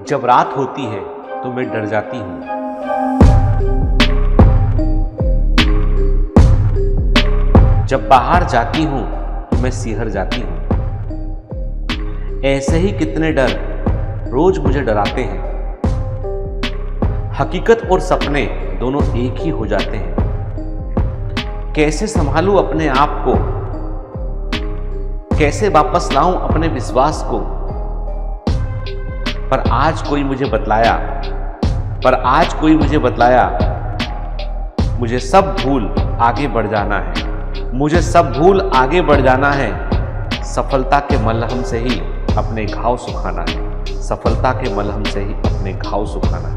जब रात होती है तो मैं डर जाती हूँ। जब बाहर जाती हूँ तो मैं सिहर जाती हूँ। ऐसे ही कितने डर रोज मुझे डराते हैं। हकीकत और सपने दोनों एक ही हो जाते हैं। कैसे संभालूं अपने आप को, कैसे वापस लाऊं अपने विश्वास को। पर आज कोई मुझे बतलाया, मुझे सब भूल आगे बढ़ जाना है। मुझे सब भूल आगे बढ़ जाना है। सफलता के मलहम से ही अपने घाव सुखाना है। सफलता के मलहम से ही अपने घाव सुखाना है।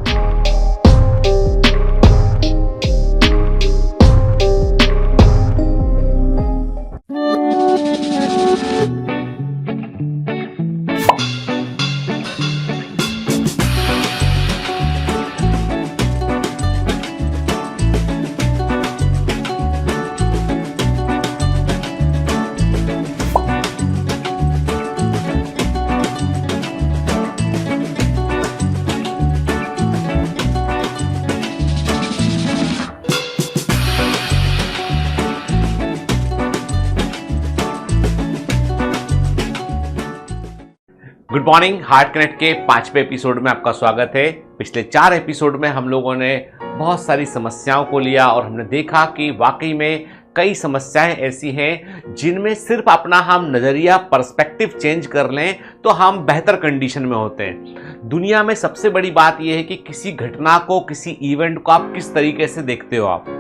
गुड मॉर्निंग, हार्ट कनेक्ट के 5वें एपिसोड में आपका स्वागत है। पिछले 4 एपिसोड में हम लोगों ने बहुत सारी समस्याओं को लिया और हमने देखा कि वाकई में कई समस्याएं ऐसी हैं जिनमें सिर्फ अपना हम नज़रिया, पर्सपेक्टिव चेंज कर लें तो हम बेहतर कंडीशन में होते हैं। दुनिया में सबसे बड़ी बात यह है कि किसी घटना को, किसी इवेंट को आप किस तरीके से देखते हो। आप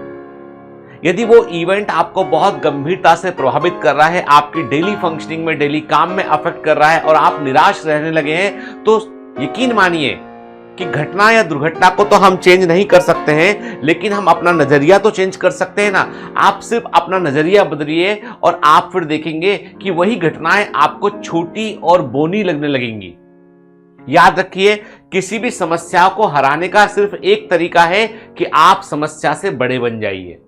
यदि वो इवेंट आपको बहुत गंभीरता से प्रभावित कर रहा है, आपकी डेली फंक्शनिंग में, डेली काम में अफेक्ट कर रहा है और आप निराश रहने लगे हैं, तो यकीन मानिए कि घटना या दुर्घटना को तो हम चेंज नहीं कर सकते हैं, लेकिन हम अपना नजरिया तो चेंज कर सकते हैं ना। आप सिर्फ अपना नजरिया बदलिए और आप फिर देखेंगे कि वही घटनाएं आपको छोटी और बोनी लगने लगेंगी। याद रखिए, किसी भी समस्या को हराने का सिर्फ एक तरीका है कि आप समस्या से बड़े बन जाइए।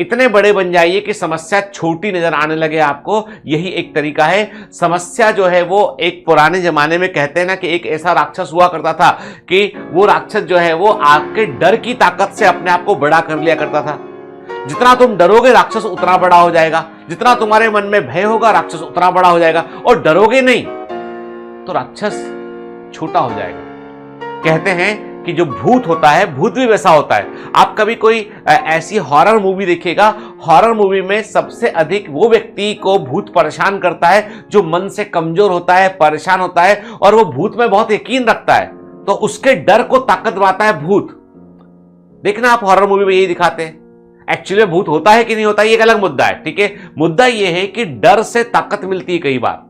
इतने बड़े बन जाइए कि समस्या छोटी नजर आने लगे आपको। यही एक तरीका है। समस्या जो है वो एक पुराने जमाने में कहते हैं ना कि एक ऐसा राक्षस हुआ करता था कि वो राक्षस जो है वो आपके डर की ताकत से अपने आप को बड़ा कर लिया करता था। जितना तुम डरोगे राक्षस उतना बड़ा हो जाएगा। जितना तुम्हारे मन में भय होगा राक्षस उतना बड़ा हो जाएगा। और डरोगे नहीं तो राक्षस छोटा हो जाएगा। कहते हैं कि जो भूत होता है, भूत भी वैसा होता है। आप कभी कोई ऐसी हॉरर मूवी देखिएगा, हॉरर मूवी में सबसे अधिक वो व्यक्ति को भूत परेशान करता है जो मन से कमजोर होता है, परेशान होता है और वो भूत में बहुत यकीन रखता है, तो उसके डर को ताकत पाता है भूत। देखना, आप हॉरर मूवी में यही दिखाते हैं। एक्चुअली भूत होता है कि नहीं होता, ये एक अलग मुद्दा है, ठीक है। मुद्दा ये है कि डर से ताकत मिलती है कई बार।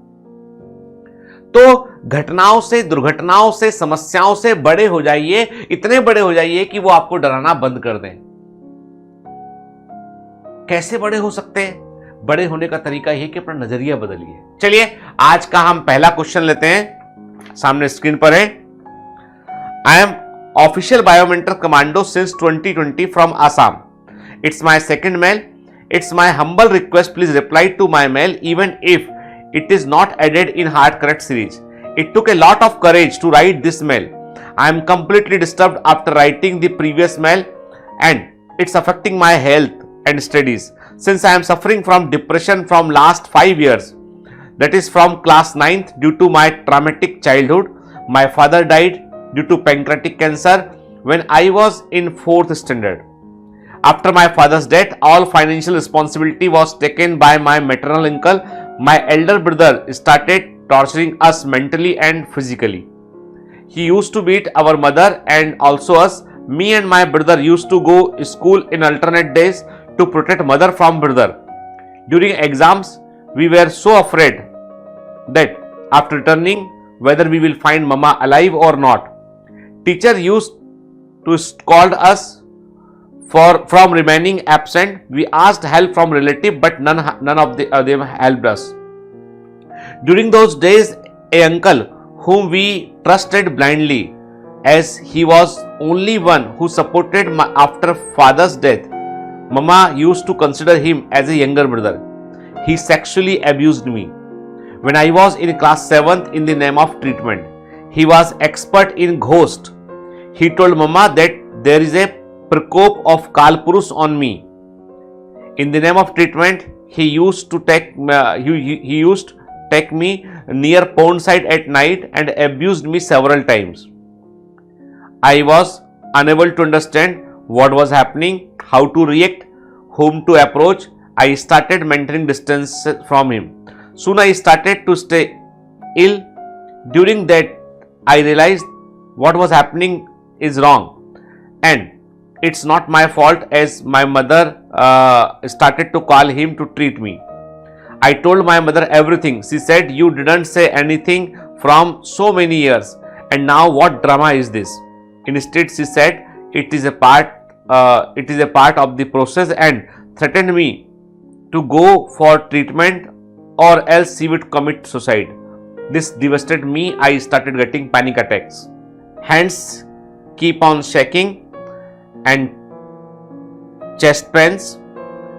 तो घटनाओं से, दुर्घटनाओं से, समस्याओं से बड़े हो जाइए, इतने बड़े हो जाइए कि वो आपको डराना बंद कर दें। कैसे बड़े हो सकते हैं? बड़े होने का तरीका यह कि अपना नजरिया बदलिए। चलिए आज का हम पहला क्वेश्चन लेते हैं, सामने स्क्रीन पर है। I am official biometric commando since 2020 from Assam. It's my second mail. It's my humble request, please reply to my mail even if it is not added in Heart Correct series. It took a lot of courage to write this mail. I am completely disturbed after writing the previous mail and it's affecting my health and studies since I am suffering from depression from last 5 years. That is from class 9th due to my traumatic childhood. My father died due to pancreatic cancer when I was in 4th standard. After my father's death, all financial responsibility was taken by my maternal uncle. My elder brother started torturing us mentally and physically. He used to beat our mother and also us. Me and my brother used to go to school in alternate days to protect mother from brother. During exams, we were so afraid that after returning, whether we will find mama alive or not. Teacher used to scold us from remaining absent. We asked help from relative, but none of them helped us. During those days, a uncle whom we trusted blindly, as he was only one who supported after father's death, Mama used to consider him as a younger brother. He sexually abused me when I was in class 7th in the name of treatment. he was expert in ghost. He told mama that there is a prakop of Kalpurus on me. In the name of treatment, he used to take me near pond side at night and abused me several times. I was unable to understand what was happening, how to react, whom to approach. I started maintaining distance from him. Soon I started to stay ill. During that, I realized what was happening is wrong, and it's not my fault, as my mother started to call him to treat me. I told my mother everything. She said, you didn't say anything from so many years, and now what drama is this? Instead, she said it is a part of the process, and threatened me to go for treatment or else she would commit suicide. This devastated me. I started getting panic attacks. Hands keep on shaking and chest pains.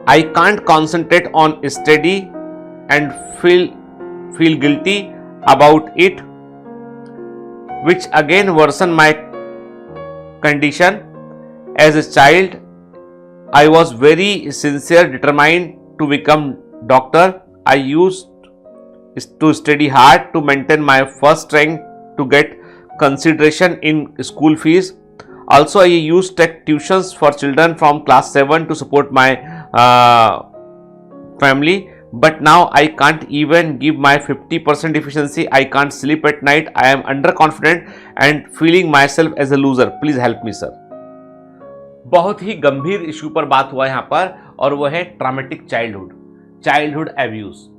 I can't concentrate on study and feel guilty about it, which again worsen my condition. As a child, I was very sincere, determined to become doctor. I used to study hard to maintain my first rank to get consideration in school fees. Also, I used to take tuitions for children from class 7 to support my family. But now I can't even give my 50% efficiency. I can't sleep at night. I am underconfident and feeling myself as a loser. Please help me, sir. बहुत ही गंभीर issue पर बात हुआ यहाँ पर, और वह है ट्रॉमेटिक चाइल्डहुड एब्यूज।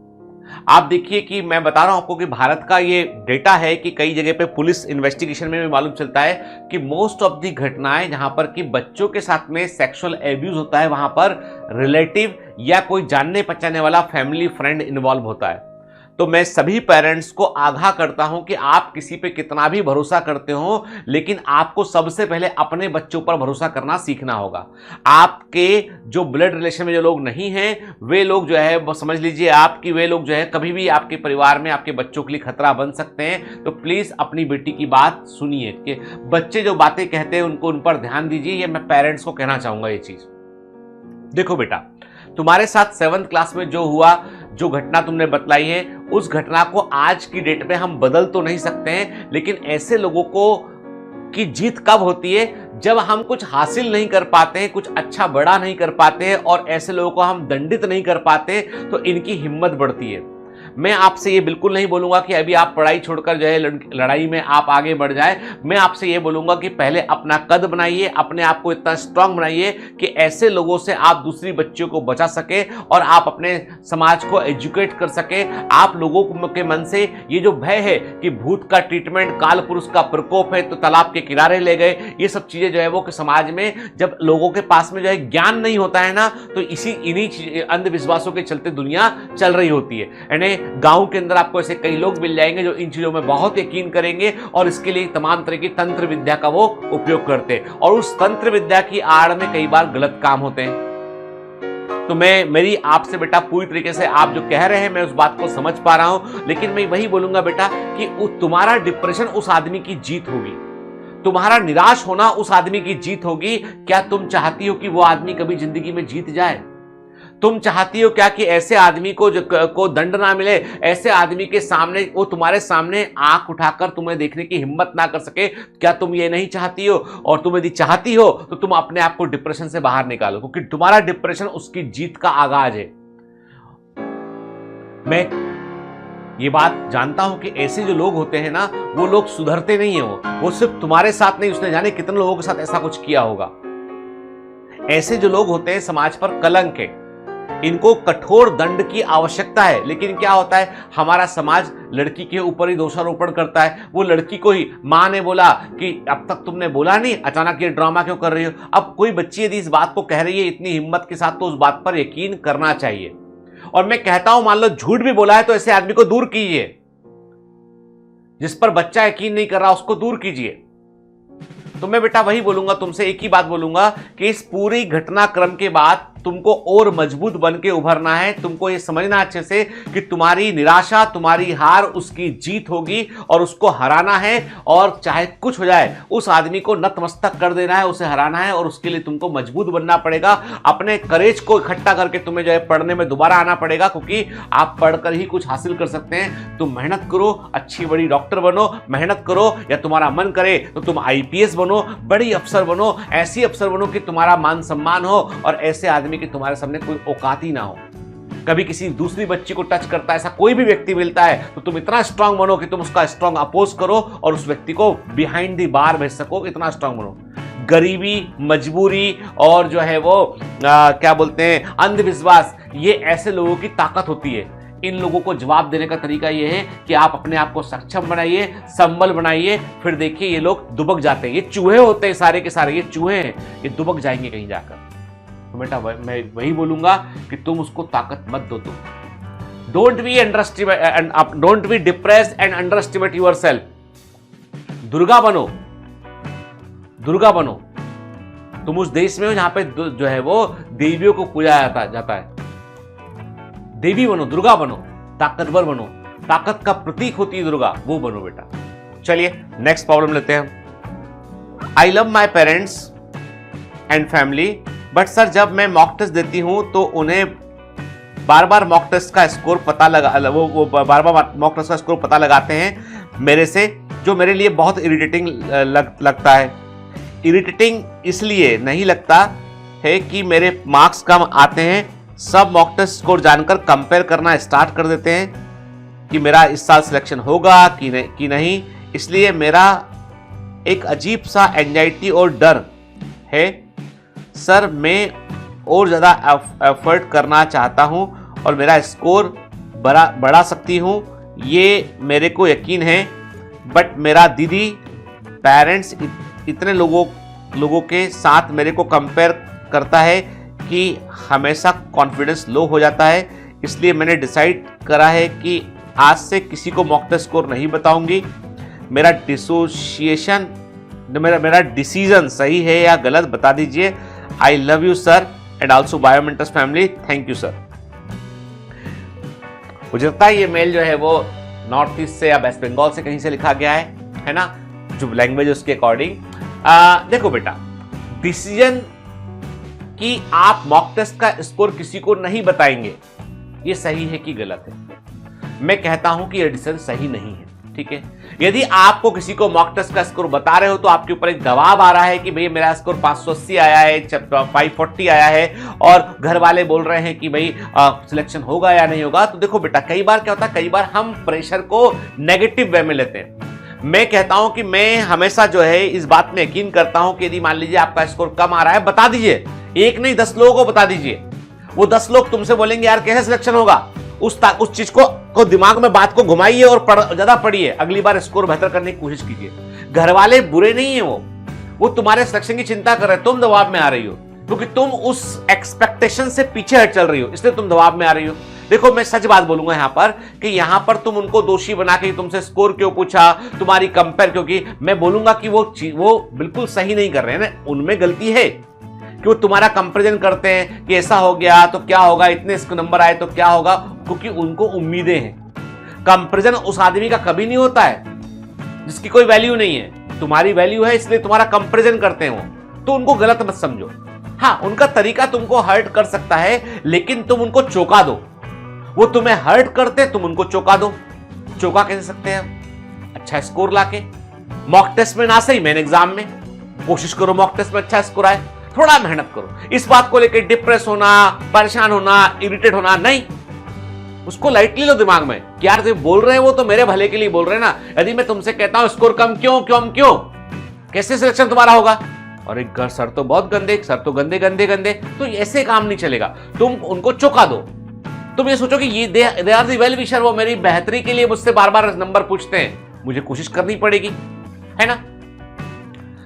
आप देखिए कि मैं बता रहा हूं आपको कि भारत का ये डेटा है कि कई जगह पे पुलिस इन्वेस्टिगेशन में भी मालूम चलता है कि मोस्ट ऑफ दी घटनाएं जहां पर कि बच्चों के साथ में सेक्सुअल एब्यूज होता है, वहां पर रिलेटिव या कोई जानने पहचानने वाला फैमिली फ्रेंड इन्वॉल्व होता है। तो मैं सभी पेरेंट्स को आगाह करता हूं कि आप किसी पे कितना भी भरोसा करते हो, लेकिन आपको सबसे पहले अपने बच्चों पर भरोसा करना सीखना होगा। आपके जो ब्लड रिलेशन में जो लोग नहीं हैं, वे लोग जो है समझ लीजिए आप कि वे लोग जो है कभी भी आपके परिवार में आपके बच्चों के लिए खतरा बन सकते हैं। तो प्लीज अपनी बेटी की बात सुनिए कि बच्चे जो बातें कहते हैं उनको उन पर ध्यान दीजिए। ये मैं पेरेंट्स को कहना चाहूंगा ये चीज। देखो बेटा, तुम्हारे साथ 7th क्लास में जो हुआ, जो घटना तुमने बतलाई है, उस घटना को आज की डेट में हम बदल तो नहीं सकते हैं, लेकिन ऐसे लोगों को की जीत कब होती है? जब हम कुछ हासिल नहीं कर पाते हैं, कुछ अच्छा बड़ा नहीं कर पाते हैं, और ऐसे लोगों को हम दंडित नहीं कर पाते, तो इनकी हिम्मत बढ़ती है। मैं आपसे ये बिल्कुल नहीं बोलूंगा कि अभी आप पढ़ाई छोड़कर जो है लड़ाई में आप आगे बढ़ जाए। मैं आपसे ये बोलूंगा कि पहले अपना कद बनाइए, अपने आप को इतना स्ट्रांग बनाइए कि ऐसे लोगों से आप दूसरी बच्चियों को बचा सके और आप अपने समाज को एजुकेट कर सके। आप लोगों के मन से ये जो भय है कि भूत का ट्रीटमेंट, काल पुरुष का प्रकोप है तो तालाब के किनारे ले गए, ये सब चीजें जो है वो कि समाज में जब लोगों के पास में जो है ज्ञान नहीं होता है ना, तो इन्हीं अंधविश्वासों के चलते दुनिया चल रही होती है। यानी गांव के अंदर आपको ऐसे कई लोग मिल जाएंगे जो इन चीजों में बहुत यकीन करेंगे और इसके लिए तमाम तरह की तंत्र विद्या का वो उपयोग करते हैं, और उस तंत्र विद्या की आड़ में कई बार गलत काम होते हैं। तो मेरी आपसे बेटा पूरी तरीके से आप जो कह रहे हैं मैं उस बात को समझ पा रहा हूं, लेकिन मैं वही बोलूंगा बेटा कि तुम्हारा डिप्रेशन उस आदमी की जीत होगी, तुम्हारा निराश होना उस आदमी की जीत होगी। क्या तुम चाहती हो कि वो आदमी कभी जिंदगी में जीत जाए? तुम चाहती हो क्या कि ऐसे आदमी को दंड ना मिले, ऐसे आदमी के सामने वो तुम्हारे सामने आंख उठाकर तुम्हें देखने की हिम्मत ना कर सके? क्या तुम ये नहीं चाहती हो? और तुम यदि चाहती हो तो तुम अपने आप को डिप्रेशन से बाहर निकालो, क्योंकि तुम्हारा डिप्रेशन उसकी जीत का आगाज है। मैं ये बात जानता हूं कि ऐसे जो लोग होते हैं ना, वो लोग सुधरते नहीं है। वो सिर्फ तुम्हारे साथ नहीं, उसने जाने कितने लोगों के साथ ऐसा कुछ किया होगा। ऐसे जो लोग होते हैं समाज पर कलंक है, इनको कठोर दंड की आवश्यकता है। लेकिन क्या होता है, हमारा समाज लड़की के ऊपर ही दोषारोपण करता है। वो लड़की को ही, मां ने बोला कि अब तक तुमने बोला नहीं, अचानक ये ड्रामा क्यों कर रही हो? अब कोई बच्ची यदि इस बात को कह रही है इतनी हिम्मत के साथ, तो उस बात पर यकीन करना चाहिए। और मैं कहता हूं, मान लो झूठ भी बोला है तो ऐसे आदमी को दूर कीजिए। जिस पर बच्चा यकीन नहीं कर रहा उसको दूर कीजिए। तो मैं बेटा वही बोलूंगा तुमसे, एक ही बात बोलूंगा कि इस पूरी घटनाक्रम के बाद तुमको और मजबूत बन के उभरना है। तुमको ये समझना अच्छे से कि तुम्हारी निराशा, तुम्हारी हार उसकी जीत होगी और उसको हराना है, और चाहे कुछ हो जाए उस आदमी को नतमस्तक कर देना है, उसे हराना है, और उसके लिए तुमको मजबूत बनना पड़ेगा। अपने करेज को इकट्ठा करके तुम्हें जो है पढ़ने में दोबारा आना पड़ेगा, क्योंकि आप पढ़कर ही कुछ हासिल कर सकते हैं। तुम मेहनत करो, अच्छी बड़ी डॉक्टर बनो, मेहनत करो, या तुम्हारा मन करे तो तुम आईपीएस बनो, बड़ी अफसर बनो, ऐसी अफसर बनो कि तुम्हारा मान सम्मान हो और ऐसे आदमी की तुम्हारे सामने कोई औकात ही ना हो। कभी किसी दूसरी बच्ची को टच करता है, ऐसा कोई भी व्यक्ति मिलता है, तो तुम इतना स्ट्रांग बनो कि तुम उसका स्ट्रांग अपोज करो और उस व्यक्ति को बिहाइंड द बार भेज सको, इतना स्ट्रांग बनो। गरीबी, मजबूरी और जो है वो क्या बोलते हैं, अंधविश्वास, ये ऐसे लोगों की ताकत होती है। इन लोगों को जवाब देने का तरीका यह है कि आप अपने आप को सक्षम बनाइए, संबल बनाइए, फिर देखिए ये लोग दुबक जाते हैं। ये चूहे होते हैं, सारे के सारे ये चूहे हैं, ये दुबक जाएंगे कहीं जाकर। तो बेटा मैं वही बोलूंगा कि तुम उसको ताकत मत दो। तुम don't be depressed and under estimate yourself. Durga बनो, दुर्गा बनो। तुम उस देश में हो जहां पे जो है वो देवियों को पूजा जाता है। देवी बनो, दुर्गा बनो, ताकतवर बनो। ताकत का प्रतीक होती है दुर्गा, वो बनो बेटा। चलिए नेक्स्ट प्रॉब्लम लेते हैं। I love my parents and family, but sir जब मैं मॉक टेस्ट देती हूं तो उन्हें बार बार मॉक टेस्ट का स्कोर पता लगा वो बार बार मॉक टेस्ट का स्कोर पता लगाते हैं मेरे से, जो मेरे लिए बहुत इरिटेटिंग लगता है। इरिटेटिंग इसलिए नहीं लगता है कि मेरे मार्क्स कम आते हैं, सब मॉक टेस्ट स्कोर जानकर कंपेयर करना स्टार्ट कर देते हैं कि मेरा इस साल सिलेक्शन होगा कि नहीं। इसलिए मेरा एक अजीब सा एंजाइटी और डर है। सर मैं और ज़्यादा एफर्ट करना चाहता हूं और मेरा स्कोर बढ़ा सकती हूं, ये मेरे को यकीन है, बट मेरा दीदी, पेरेंट्स इतने लोगों के साथ मेरे को कंपेयर करता है कि हमेशा कॉन्फिडेंस लो हो जाता है। इसलिए मैंने डिसाइड करा है कि आज से किसी को मॉक टेस्ट स्कोर नहीं बताऊंगी। मेरा डिसीजन सही है या गलत बता दीजिए। I love you sir and also बायोमेंटस फैमिली, थैंक यू सर। मुझे लगता है ये मेल जो है वो नॉर्थ ईस्ट से या वेस्ट बंगाल से कहीं से लिखा गया है ना, जो लैंग्वेज उसके अकॉर्डिंग। देखो बेटा, डिसीजन कि आप मॉक टेस्ट का स्कोर किसी को नहीं बताएंगे, ये सही है कि गलत है? मैं कहता हूं कि यह डिसीजन सही नहीं है। ठीक है, यदि आपको किसी को मॉक टेस्ट का स्कोर बता रहे हो तो आपके ऊपर एक दबाव आ रहा है कि भाई मेरा स्कोर 580 आया है, 540 आया है, और घर वाले बोल रहे हैं कि भाई सिलेक्शन होगा या नहीं होगा। तो देखो बेटा, कई बार क्या होता है, कई बार हम प्रेशर को नेगेटिव वे में लेते हैं। मैं कहता हूं कि मैं हमेशा जो है इस बात में यकीन करता हूं कि यदि मान लीजिए आपका स्कोर कम आ रहा है, बता दीजिए। एक नहीं 10 लोगों को बता दीजिए। वो 10 लोग तुमसे बोलेंगे यार कैसे सिलेक्शन होगा, उस चीज को दिमाग में बात को घुमाइए और ज्यादा पढ़िए, अगली बार स्कोर बेहतर करने की कोशिश कीजिए। घर वाले बुरे नहीं है, वो तुम्हारे सिलेक्शन की चिंता कर रहे हैं, तुम दबाव में आ रही हो क्योंकि तुम उस एक्सपेक्टेशन से पीछे हट चल रही हो, इसलिए तुम दबाव में आ रही हो। देखो मैं सच बात बोलूंगा यहां पर कि यहां पर तुम उनको दोषी बना के तुमसे स्कोर क्यों पूछा, तुम्हारी कंपेयर, क्योंकि मैं बोलूंगा कि वो बिल्कुल सही नहीं कर रहे हैं ना, उनमें गलती है कि वो तुम्हारा कंपैरिजन करते हैं कि ऐसा हो गया तो क्या होगा, इतने नंबर आए तो क्या होगा, क्योंकि उनको उम्मीदें हैं। कंपैरिजन उस आदमी का कभी नहीं होता है जिसकी कोई वैल्यू नहीं है, तुम्हारी वैल्यू है इसलिए तुम्हारा कंपैरिजन करते हैं वो, तो उनको गलत मत समझो। हाँ, उनका तरीका तुमको हर्ट कर सकता है, लेकिन तुम उनको चौंका दो। वो तुम्हें हर्ट करते, तुम उनको चौंका दो। चौंका कैसे सकते हैं? अच्छा स्कोर लाके, मॉक टेस्ट में ना सही मेन एग्जाम में कोशिश करो मॉक टेस्ट में अच्छा स्कोर आए, थोड़ा मेहनत करो। इस बात को लेकर डिप्रेस होना, परेशान होना, इरिटेट होना नहीं, उसको लाइटली लो दिमाग में कि यार जो बोल रहे हैं वो तो मेरे भले के लिए बोल रहे हैं ना। यदि मैं तुमसे कहता हूं स्कोर कम क्यों, कैसे सिलेक्शन तुम्हारा होगा, और एक सर तो बहुत गंदे, सर तो गंदे गंदे गंदे, तो ऐसे काम नहीं चलेगा। तुम उनको चौंका दो। तुम ये सोचो कि ये they are the well wisher, वो मेरी बेहतरी के लिए मुझसे बार बार नंबर पूछते हैं, मुझे कोशिश करनी पड़ेगी, है ना।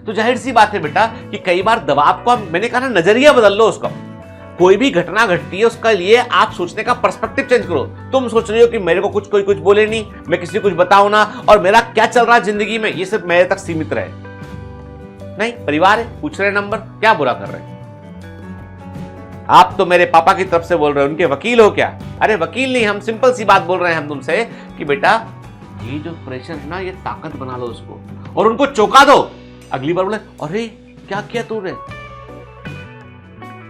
तो जाहिर सी बात है बेटा कि कई बार दबाव को मैंने कहा ना, नजरिया बदल लो उसका। कोई भी घटना घटती है उसका लिए आप सोचने का पर्सपेक्टिव चेंज करो। तुम सोच रही हो कि मेरे को कोई कुछ बोले नहीं, मैं किसी को कुछ बताऊं ना, और मेरा क्या चल रहा है जिंदगी में ये सिर्फ मेरे तक सीमित रहे। नहीं, परिवार है, पूछ रहे नंबर, क्या बुरा कर रहे हैं। आप तो मेरे पापा की तरफ से बोल रहे हो, उनके वकील हो क्या? अरे वकील नहीं, हम सिंपल सी बात बोल रहे हैं हम तुमसे कि बेटा ये जो प्रेशर है ना, ये ताकत बना लो उसको और उनको चौंका दो। अगली बार बोले अरे क्या किया तूने।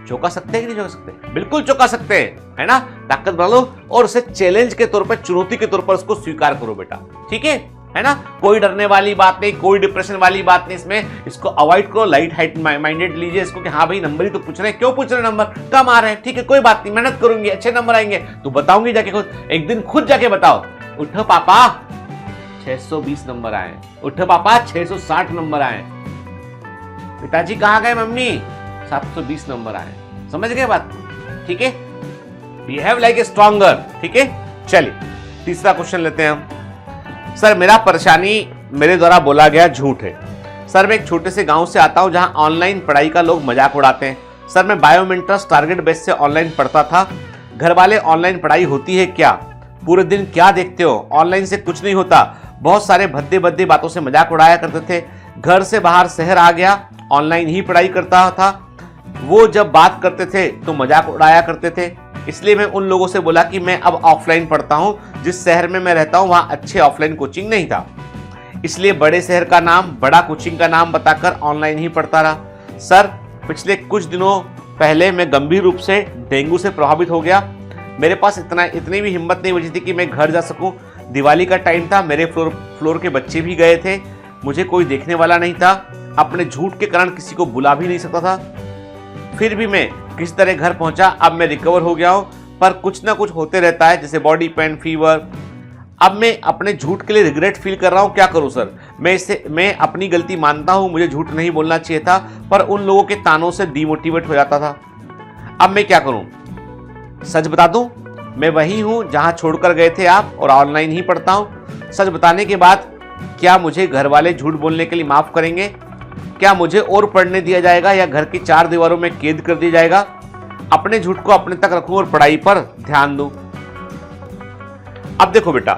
चौंका सकते हैं कि नहीं चौंका सकते? बिल्कुल चौंका सकते हैं, है ना। ताकत बना लो और उसे चैलेंज के तौर पर, चुनौती के तौर पर उसको स्वीकार करो बेटा, ठीक है ना। कोई डरने वाली बात नहीं, कोई डिप्रेशन वाली बात नहीं इसमें। इसको अवॉइड करो, लाइट हाइट माइंडेड लीजिए इसको कि हाँ भाई नंबर ही तो पूछ रहे हैं, क्यों पूछ रहे हैं, नंबर कम आ रहे हैं, ठीक है कोई बात नहीं, मेहनत करूंगी, अच्छे नंबर आएंगे। तो बताऊंगी जाके खुद, एक दिन खुद जाके बताओ, उठो पापा 620 नंबर आए, उठो पापा 660 नंबर आए, पिताजी कहाँ गए मम्मी 720 नंबर आए। समझ गए बात, ठीक है। बिहेव लाइक ए स्ट्रॉन्गर, ठीक है। चलिए तीसरा क्वेश्चन लेते हैं हम। सर मेरा परेशानी मेरे द्वारा बोला गया झूठ है। सर मैं एक छोटे से गांव से आता हूं जहां ऑनलाइन पढ़ाई का लोग मजाक उड़ाते हैं। सर मैं बायोमेंटर्स टारगेट बेस से ऑनलाइन पढ़ता था। घर वाले ऑनलाइन पढ़ाई होती है क्या, पूरे दिन क्या देखते हो, ऑनलाइन से कुछ नहीं होता, बहुत सारे भद्दे भद्दे बातों से मजाक उड़ाया करते थे। घर से बाहर शहर आ गया, ऑनलाइन ही पढ़ाई करता था। वो जब बात करते थे तो मजाक उड़ाया करते थे, इसलिए मैं उन लोगों से बोला कि मैं अब ऑफलाइन पढ़ता हूं। जिस शहर में मैं रहता हूं वहां अच्छे ऑफलाइन कोचिंग नहीं था, इसलिए बड़े शहर का नाम, बड़ा कोचिंग का नाम बताकर ऑनलाइन ही पढ़ता रहा। सर पिछले कुछ दिनों पहले मैं गंभीर रूप से डेंगू से प्रभावित हो गया। मेरे पास इतनी भी हिम्मत नहीं बची थी कि मैं घर जा सकूं। दिवाली का टाइम था, मेरे फ्लोर के बच्चे भी गए थे, मुझे कोई देखने वाला नहीं था। अपने झूठ के कारण किसी को बुला भी नहीं सकता था। फिर भी मैं किस तरह घर पहुंचा। अब मैं रिकवर हो गया हूं, पर कुछ ना कुछ होते रहता है, जैसे बॉडी पेन, फीवर। अब मैं अपने झूठ के लिए रिग्रेट फील कर रहा हूं, क्या करूं सर? मैं अपनी गलती मानता हूं, मुझे झूठ नहीं बोलना चाहिए था, पर उन लोगों के तानों से डिमोटिवेट हो जाता था। अब मैं क्या करूं? सच बता दूं, मैं वही हूं जहां छोड़कर गए थे आप, और ऑनलाइन ही पढ़ता हूं। सच बताने के बाद क्या मुझे घर वाले झूठ बोलने के लिए माफ करेंगे? क्या मुझे और पढ़ने दिया जाएगा या घर की 4 दीवारों में कैद कर दिया जाएगा? अपने झूठ को अपने तक रखूं और पढ़ाई पर ध्यान दूं। अब देखो बेटा,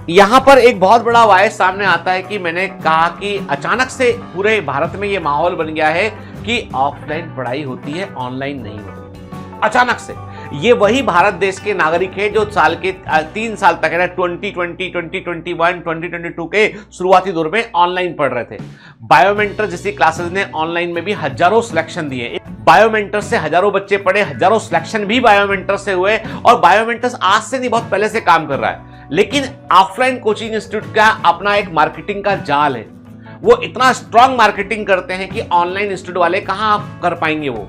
यहां पर एक बहुत बड़ा वायस सामने आता है कि मैंने कहा कि अचानक से पूरे भारत में यह माहौल बन गया है कि ऑफलाइन पढ़ाई होती है, ऑनलाइन नहीं होती। अचानक से ये वही भारत देश के नागरिक है जो साल के 3 साल तक है ना, 2020, 2021, 2022 के शुरुआती दौर में ऑनलाइन पढ़ रहे थे। बायोमेंटर जैसी क्लासेस ने ऑनलाइन में भी हजारों सिलेक्शन दिए। बायोमेंटर से हजारों बच्चे पढ़े, हजारों सिलेक्शन भी बायोमेंटर से हुए, और बायोमेंटर्स आज से नहीं बहुत पहले से काम कर रहा है। लेकिन ऑफलाइन कोचिंग इंस्टीट्यूट का अपना एक मार्केटिंग का जाल है। वो इतना स्ट्रांग मार्केटिंग करते हैं कि ऑनलाइन इंस्टीट्यूट वाले कहां कर पाएंगे वो,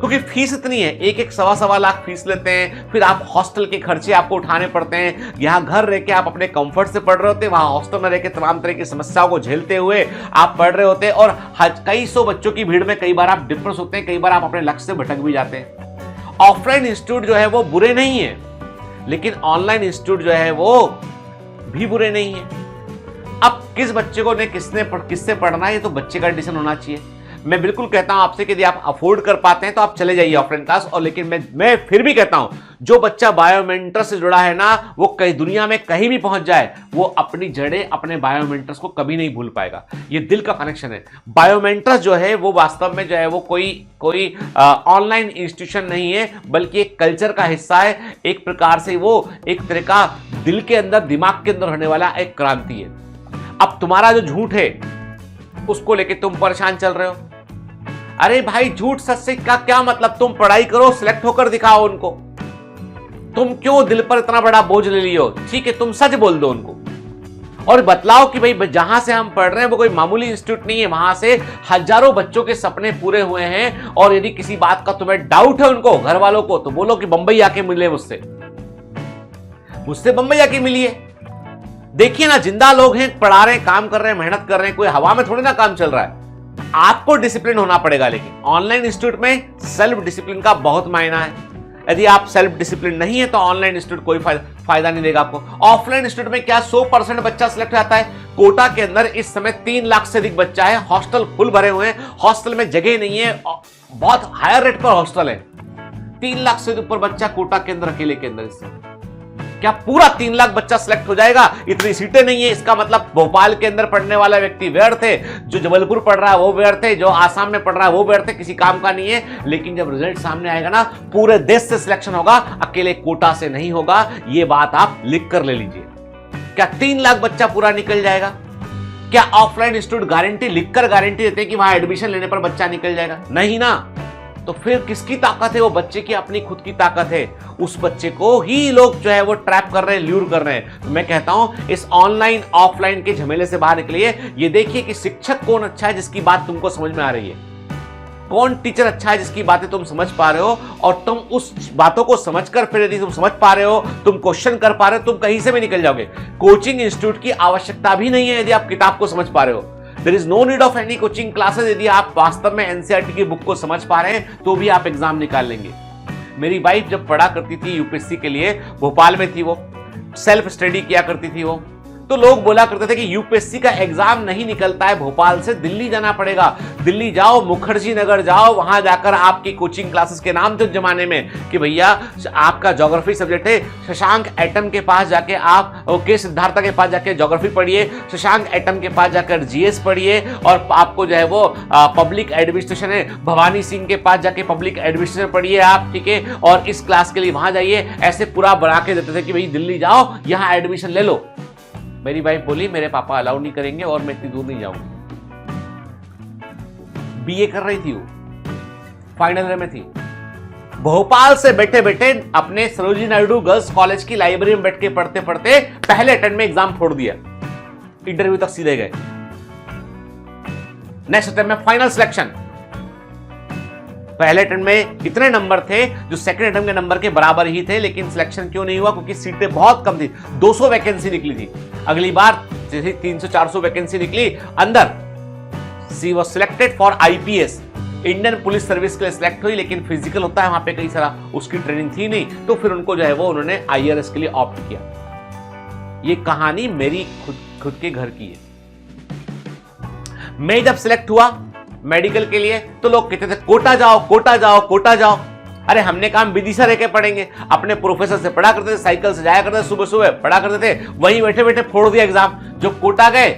क्योंकि फीस इतनी है, एक सवा लाख फीस लेते हैं। फिर आप हॉस्टल के खर्चे आपको उठाने पड़ते हैं। यहाँ घर रह के आप अपने कंफर्ट से पढ़ रहे होते हैं, वहाँ हॉस्टल में रह के तमाम तरह की समस्याओं को झेलते हुए आप पढ़ रहे होते हैं, और कई सौ बच्चों की भीड़ में कई बार आप डिप्रेस होते हैं, कई बार आप अपने लक्ष्य से भटक भी जाते हैं। ऑफलाइन इंस्टीट्यूट जो है वो बुरे नहीं है, लेकिन ऑनलाइन इंस्टीट्यूट जो है वो भी बुरे नहीं है। अब किस बच्चे को किससे पढ़ना है, ये तो बच्चे का डिसीजन होना चाहिए। मैं बिल्कुल कहता हूं आपसे कि यदि आप अफोर्ड कर पाते हैं तो आप चले जाइए ऑफलाइन क्लास। और लेकिन मैं फिर भी कहता हूं, जो बच्चा बायोमेंटर से जुड़ा है ना, वो कई दुनिया में कहीं भी पहुंच जाए, वो अपनी जड़ें, अपने बायोमेंटर्स को कभी नहीं भूल पाएगा। ये दिल का कनेक्शन है। बायोमेंटर्स जो है वो वास्तव में जो है वो कोई ऑनलाइन इंस्टीट्यूशन नहीं है, बल्कि एक कल्चर का हिस्सा है। एक प्रकार से वो एक तरह का दिल के अंदर, दिमाग के अंदर होने वाला एक क्रांति है। अब तुम्हारा जो झूठ है उसको लेके तुम परेशान चल रहे हो। अरे भाई, झूठ सच से का क्या मतलब? तुम पढ़ाई करो, सिलेक्ट होकर दिखाओ उनको। तुम क्यों दिल पर इतना बड़ा बोझ ले लियो? ठीक है, तुम सच बोल दो उनको और बतलाओ कि भाई जहां से हम पढ़ रहे हैं वो कोई मामूली इंस्टीट्यूट नहीं है, वहां से हजारों बच्चों के सपने पूरे हुए हैं। और यदि किसी बात का तुम्हें डाउट है उनको, घर वालों को, तो बोलो कि बंबई आके मिले मुझसे बंबई आके मिलिए। देखिए ना, जिंदा लोग हैं, पढ़ा रहे हैं, काम कर रहे हैं, मेहनत कर रहे हैं, कोई हवा में थोड़ी ना काम चल रहा है। आपको डिसिप्लिन होना पड़ेगा, लेकिन ऑनलाइन इंस्टीट्यूट में सेल्फ डिसिप्लिन का बहुत मायना है। यदि आप सेल्फ डिसिप्लिन नहीं है तो ऑनलाइन इंस्टीट्यूट कोई फायदा नहीं देगा आपको। ऑफलाइन इंस्टीट्यूट में क्या 100% बच्चा सिलेक्ट जाता है? कोटा के अंदर इस समय 3 लाख से अधिक बच्चा है, हॉस्टल फुल भरे हुए हैं, हॉस्टल में जगह नहीं है, बहुत हायर रेट पर हॉस्टल है। 3 लाख से ऊपर बच्चा कोटा के अंदर, अकेले के अंदर इस समय। क्या पूरा 3 लाख बच्चा सिलेक्ट हो जाएगा? इतनी सीटें नहीं है, इसका मतलब भोपाल के अंदर पढ़ने वाला व्यक्ति व्यर्थ है, जो जबलपुर पढ़ रहा है वो व्यर्थ है, जो आसाम में पढ़ रहा है वो व्यर्थ है, किसी काम का नहीं है। लेकिन जब रिजल्ट सामने आएगा ना, पूरे देश से सिलेक्शन होगा, अकेले कोटा से नहीं होगा। ये बात आप लिख कर ले लीजिए। क्या 3 लाख बच्चा पूरा निकल जाएगा? क्या ऑफलाइन इंस्टीट्यूट गारंटी लिखकर गारंटी देते हैं कि वहां एडमिशन लेने पर बच्चा निकल जाएगा? नहीं ना। तो फिर किसकी ताकत है? वो बच्चे की अपनी खुद की ताकत है। उस बच्चे को ही लोग जो है वो ट्रैप कर रहे हैं, ल्यूर कर रहे हैं। तो मैं कहता हूं इस ऑनलाइन ऑफलाइन के झमेले से बाहर निकलिए। ये देखिए कि शिक्षक कौन अच्छा है जिसकी बात तुमको समझ में आ रही है, कौन टीचर अच्छा है जिसकी बातें तुम समझ पा रहे हो, और तुम उस बातों को समझकर फिर यदि तुम समझ पा रहे हो, तुम क्वेश्चन कर पा रहे हो, तुम कहीं से भी निकल जाओगे। कोचिंग इंस्टीट्यूट की आवश्यकता भी नहीं है यदि आप किताब को समझ पा रहे हो। There is no need of any coaching classes. यदि आप वास्तव में एनसीईआरटी की बुक को समझ पा रहे हैं तो भी आप एग्जाम निकाल लेंगे। मेरी वाइफ जब पढ़ा करती थी यूपीएससी के लिए, भोपाल में थी, वो सेल्फ स्टडी किया करती थी वो, तो लोग बोला करते थे कि यूपीएससी का एग्जाम नहीं निकलता है भोपाल से, दिल्ली जाना पड़ेगा। दिल्ली जाओ, मुखर्जी नगर जाओ, वहां जाकर आपकी कोचिंग क्लासेस के नाम थे उस जमाने में कि भैया आपका ज्योग्राफी सब्जेक्ट है, शशांक एटम के पास जाके आप के सिद्धार्था के पास जाके ज्योग्राफी पढ़िए, शशांक एटम के पास जाकर जीएस पढ़िए, और आपको जो है वो पब्लिक एडमिनिस्ट्रेशन है, भवानी सिंह के पास जाके पब्लिक एडमिनिस्ट्रेशन पढ़िए आप, ठीक है, और इस क्लास के लिए वहां जाइए। ऐसे पूरा बना के देते थे कि भाई दिल्ली जाओ, यहां एडमिशन ले लो। मेरी वाइफ बोली मेरे पापा अलाउ नहीं करेंगे और मैं इतनी दूर नहीं जाऊंगी। बीए कर रही थी वो, फाइनल ईयर में थी, भोपाल से बैठे बैठे अपने सरोजिनी नायडू गर्ल्स कॉलेज की लाइब्रेरी में बैठ के पढ़ते पढ़ते पहले अटेम्प्ट में एग्जाम फोड़ दिया, इंटरव्यू तक सीधे गए, नेक्स्ट अटेम्प्ट में फाइनल सिलेक्शन। पहले अटेम्प्ट में इतने नंबर थे जो सेकंड अटेम्प्ट के नंबर के बराबर ही थे, लेकिन सिलेक्शन क्यों नहीं हुआ? क्योंकि सीटें बहुत कम थी, 200 वैकेंसी निकली थी। अगली बार जैसे 300-400 वैकेंसी निकली अंदर, she was selected for IPS, Indian police service के लिए सिलेक्ट हुई, लेकिन फिजिकल होता है वहां पे कई सारा, उसकी ट्रेनिंग थी नहीं, तो फिर उनको जो है वो उन्होंने आईआरएस के लिए ऑप्ट किया। ये कहानी मेरी खुद के घर की है। मैं जब सिलेक्ट हुआ मेडिकल के लिए तो लोग कहते थे कोटा जाओ, कोटा जाओ, कोटा जाओ। अरे हमने काम विदिशा रह के पढ़ेंगे, अपने प्रोफेसर से पढ़ा करते थे, साइकिल से जाया करते थे, सुबह सुबह पढ़ा करते थे, वहीं बैठे बैठे फोड़ दिया एग्जाम। जो कोटा गए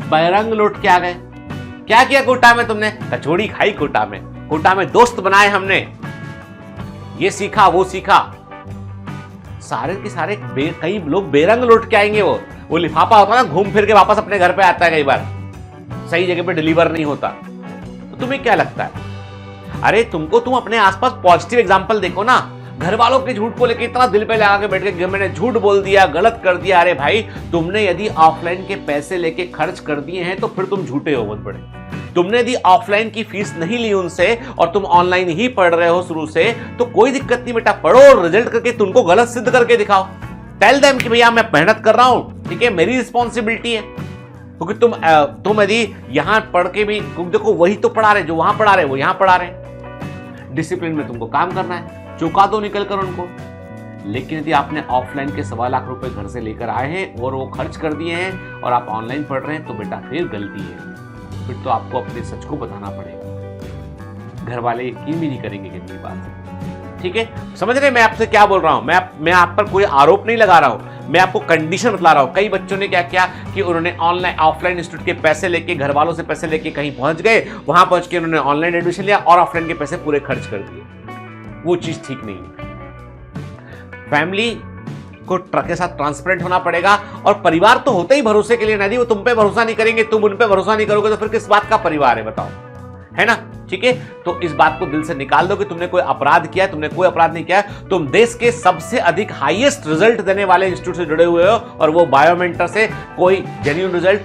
बैरंग लौट के आ गए। क्या किया कोटा में तुमने? कचौड़ी खाई कोटा में, कोटा में दोस्त बनाए हमने, ये सीखा वो सीखा। सारे के सारे कई लोग बेरंग लौट के आएंगे। वो लिफाफा होता है ना, घूम फिर के वापस अपने घर पे आता है, कई बार सही जगह पे डिलीवर नहीं होता। तो तुम्हें क्या लगता है? अरे तुम अपने आसपास पॉजिटिव एग्जांपल देखो ना। घर वालों के झूठ को लेकर इतना दिल पे लगा के बैठ के मैंने झूठ बोल दिया, गलत कर दिया। अरे भाई, तुमने यदि ऑफलाइन के पैसे लेके खर्च कर दिए हैं तो फिर तुम झूठे हो बहुत बड़े। तुमने यदि ऑफलाइन की फीस नहीं ली उनसे और तुम ऑनलाइन ही पढ़ रहे हो शुरू से, तो कोई दिक्कत नहीं बेटा, पढ़ो और रिजल्ट करके तुमको गलत सिद्ध करके दिखाओ। टेल देम कि भैया मैं मेहनत कर रहा हूं, ठीक है, मेरी रिस्पॉन्सिबिलिटी है। क्योंकि तुम यदि यहां पढ़ के भी, देखो वही तो पढ़ा रहे, जो वहां पढ़ा रहे वो यहां पढ़ा रहे। डिसिप्लिन में तुमको काम करना है, चौंका दो निकल कर उनको। लेकिन यदि आपने ऑफलाइन के 1.25 लाख रुपए घर से लेकर आए हैं और वो खर्च कर दिए हैं और आप ऑनलाइन पढ़ रहे हैं, तो बेटा फिर गलती है। फिर तो आपको अपने सच को बताना पड़ेगा। घर वाले यकीन भी नहीं करेंगे कितनी बात, ठीक है? समझ रहे मैं आपसे क्या बोल रहा हूं? मैं आप पर कोई आरोप नहीं लगा रहा हूं, मैं आपको कंडीशन बता रहा हूं। कई बच्चों ने क्या किया कि उन्होंने ऑनलाइन ऑफलाइन इंस्टीट्यूट के पैसे लेके, घर वालों से पैसे लेके कहीं पहुंच गए, वहां पहुंच के उन्होंने ऑनलाइन एडमिशन लिया और ऑफलाइन के पैसे पूरे खर्च कर दिए। वो चीज ठीक नहीं है। फैमिली को के साथ ट्रांसपेरेंट होना पड़ेगा। और परिवार तो होते ही भरोसे के लिए ना, वो तुम पे भरोसा नहीं करेंगे, तुम उन पे भरोसा नहीं करोगे, तो फिर किस बात का परिवार है बताओ, है ना? ठीक है, तो इस बात को दिल से निकाल दो कि तुमने कोई अपराध किया, तुमने कोई अपराध नहीं किया। तुम देश के सबसे अधिक हाईएस्ट रिजल्ट देने वाले इंस्टीट्यूट से जुड़े हुए हो, और वो बायोमेंटर से कोई जेन्युइन रिजल्ट,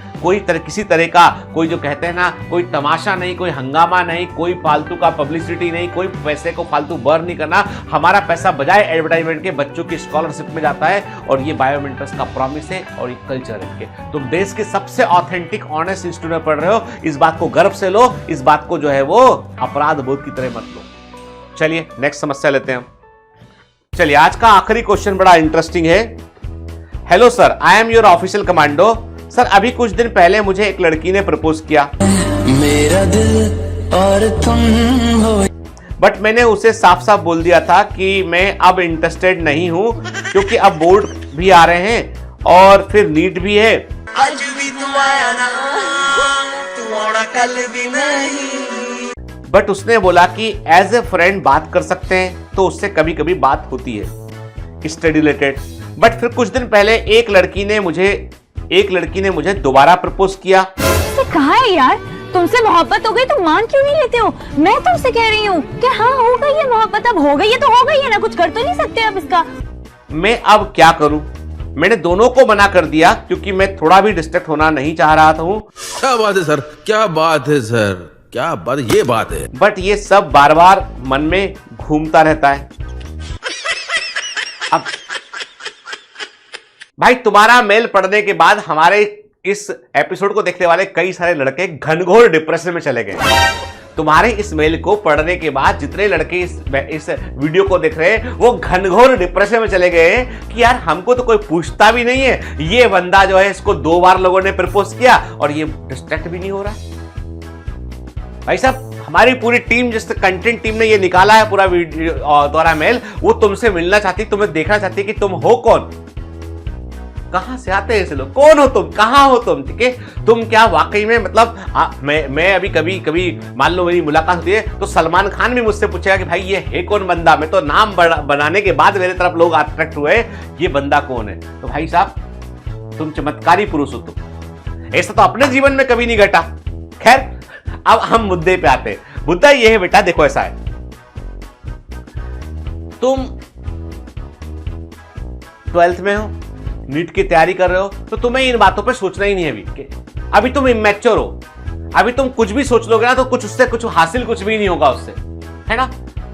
किसी तरह का कोई जो कहते हैं ना, कोई तमाशा नहीं, कोई हंगामा नहीं, कोई फालतू का पब्लिसिटी नहीं, कोई पैसे को फालतू बर्न नहीं करना। हमारा पैसा बजाय एडवर्टाइजमेंट के बच्चों की स्कॉलरशिप में जाता है, और ये बायोमेंटर्स का प्रॉमिस है और ये कल्चर है। तुम देश के सबसे ऑथेंटिक ऑनेस्ट इंस्टीट्यूट में पढ़ रहे हो, इस बात को गर्व से लो, इस बात को जो है वो अपराध बोध की तरह मत लो। चलिए नेक्स्ट समस्या लेते हैं। चलिए आज का आखिरी क्वेश्चन बड़ा इंटरेस्टिंग है। Hello sir, I am your official commando. Sir, अभी कुछ दिन पहले मुझे एक लड़की ने प्रपोज किया। मेरा दिल और तुम हो। बट मैंने उसे साफ साफ बोल दिया था कि मैं अब इंटरेस्टेड नहीं हूं, क्योंकि अब बोर्ड भी आ रहे हैं और फिर नीट भी है। आज भी तू आया ना, तू आना कल भी नहीं। बट उसने बोला कि एज ए फ्रेंड बात कर सकते हैं, तो उससे कभी कभी बात होती है स्टडी रिलेटेड। बट फिर कुछ दिन पहले एक लड़की ने मुझे दोबारा प्रपोज किया। कहा है यार, तुमसे मोहब्बत हो गई तो मान क्यों नहीं लेते हो? मैं तुमसे कह रही हूँ कि हाँ हो गई है मोहब्बत, अब हो गई है तो हो गई है ना, कुछ कर तो नहीं सकते अब इसका। मैं अब क्या करूं? मैंने दोनों को मना कर दिया क्योंकि मैं थोड़ा भी डिस्ट्रैक्ट होना नहीं चाह रहा था। क्या बात है सर, क्या बात है सर, क्या बात, ये बात है। बट ये सब बार बार मन में घूमता रहता है। अब भाई तुम्हारा मेल पढ़ने के बाद हमारे इस एपिसोड को देखने वाले कई सारे लड़के घनघोर डिप्रेशन में चले गए। तुम्हारे इस मेल को पढ़ने के बाद जितने लड़के इस वीडियो को देख रहे हैं वो घनघोर डिप्रेशन में चले गए कि यार हमको तो कोई पूछता भी नहीं है, ये बंदा जो है इसको 2 बार लोगों ने प्रपोज किया और ये डिस्ट्रैक्ट भी नहीं हो रहा। भाई साहब, हमारी पूरी टीम, जिस कंटेंट टीम ने ये निकाला है पूरा वीडियो द्वारा मेल, वो तुमसे मिलना चाहती, तुम्हें देखना चाहती कि तुम हो कौन, कहां से आते हैं ऐसे लोग, कौन हो तुम, कहां हो तुम, ठीक है? तुम क्या वाकई में मतलब मैं अभी कभी मान लो मेरी मुलाकात होती है तो सलमान खान भी मुझसे पूछेगा कि भाई ये है कौन बंदा, मैं तो नाम बनाने के बाद मेरे तरफ लोग अट्रैक्ट हुए, ये बंदा कौन है? तो भाई साहब तुम चमत्कारी पुरुष हो। तुम ऐसा तो अपने जीवन में कभी नहीं घटा। खैर, अब हम मुद्दे पे आते हैं। मुद्दा ये है बेटा, देखो ऐसा है, तुम 12th में हो, नीट की तैयारी कर रहे हो, तो तुम्हें इन बातों पे सोचना ही नहीं है। अभी तुम इमैच्योर हो, अभी तुम कुछ भी सोच लोगे ना तो उससे कुछ हासिल कुछ भी नहीं होगा उससे, है ना?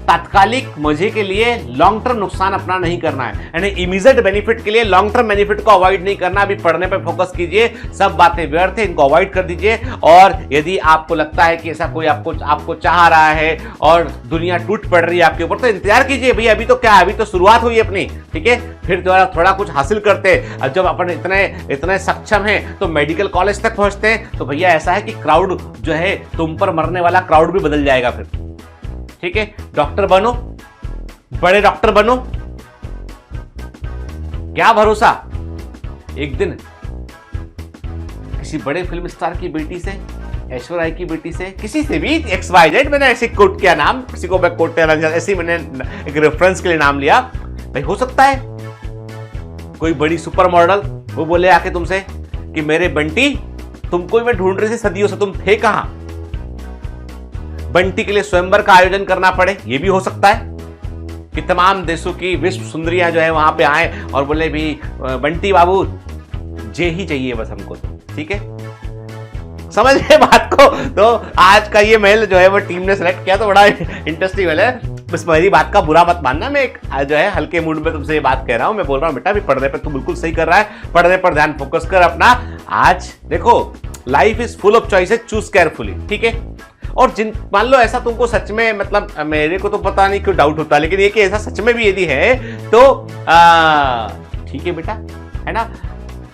तात्कालिक मजे के लिए लॉन्ग टर्म नुकसान अपना नहीं करना है, यानी इमीडिएट बेनिफिट के लिए लॉन्ग टर्म बेनिफिट को अवॉइड नहीं करना। अभी पढ़ने पे फोकस कीजिए, सब बातें व्यर्थ है, इनको अवॉइड कर दीजिए। और यदि आपको लगता है कि ऐसा कोई आपको चाह रहा है और दुनिया टूट पड़ रही है आपके ऊपर, तो इंतजार कीजिए भैया, अभी तो क्या, अभी तो शुरुआत हुई अपनी, ठीक है? फिर थोड़ा कुछ हासिल करते हैं। और जब अपन इतने सक्षम हैं तो मेडिकल कॉलेज तक पहुंचते हैं, तो भैया ऐसा है कि क्राउड जो है, तुम पर मरने वाला क्राउड भी बदल जाएगा फिर, ठीक है? डॉक्टर बनो, बड़े डॉक्टर बनो। क्या भरोसा, एक दिन किसी बड़े फिल्म स्टार की बेटी से, ऐश्वर्या राय की बेटी से, किसी से भी, XYZ, मैंने ऐसे कोट किया नाम, किसी को मैं कोट करना, ऐसे मैंने एक रेफरेंस के लिए नाम लिया। भाई हो सकता है कोई बड़ी सुपर मॉडल वो बोले आके तुमसे कि मेरे बंटी, तुमको मैं ढूंढ रही थी सदियों से, तुम थे कहां? बंटी के लिए स्वयंवर का आयोजन करना पड़े, ये भी हो सकता है कि तमाम देशों की विश्व सुंदरियां जो है वहां पे आए और बोले भी बंटी बाबू जे ही चाहिए बस हमको, ठीक है? समझ गए बात को? तो आज का ये मेल जो है वो टीम ने सेलेक्ट किया, तो बड़ा इंटरेस्टिंग मेल है। बस मेरी बात का बुरा मत मानना, मैं एक जो है हल्के मूड में तुमसे ये बात कह रहा हूं। मैं बोल रहा हूं बेटा, भी पढ़ने पर तू बिल्कुल सही कर रहा है, पढ़ने पर ध्यान फोकस कर अपना। आज देखो, life is full of choices, choose carefully, ठीक है? और मान लो ऐसा तुमको सच में, मतलब मेरे को तो पता नहीं क्यों डाउट होता, लेकिन ये कि ऐसा सच में भी यदि है तो ठीक है बेटा, है ना?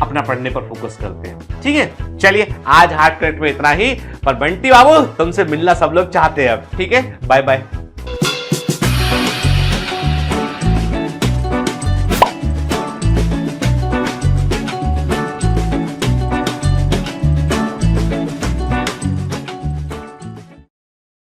अपना पढ़ने पर फोकस करते हैं, ठीक है? चलिए, आज हार्ट कनेक्ट में इतना ही, पर बंटी बाबू तुमसे मिलना सब लोग चाहते हैं अब, ठीक है? Bye bye.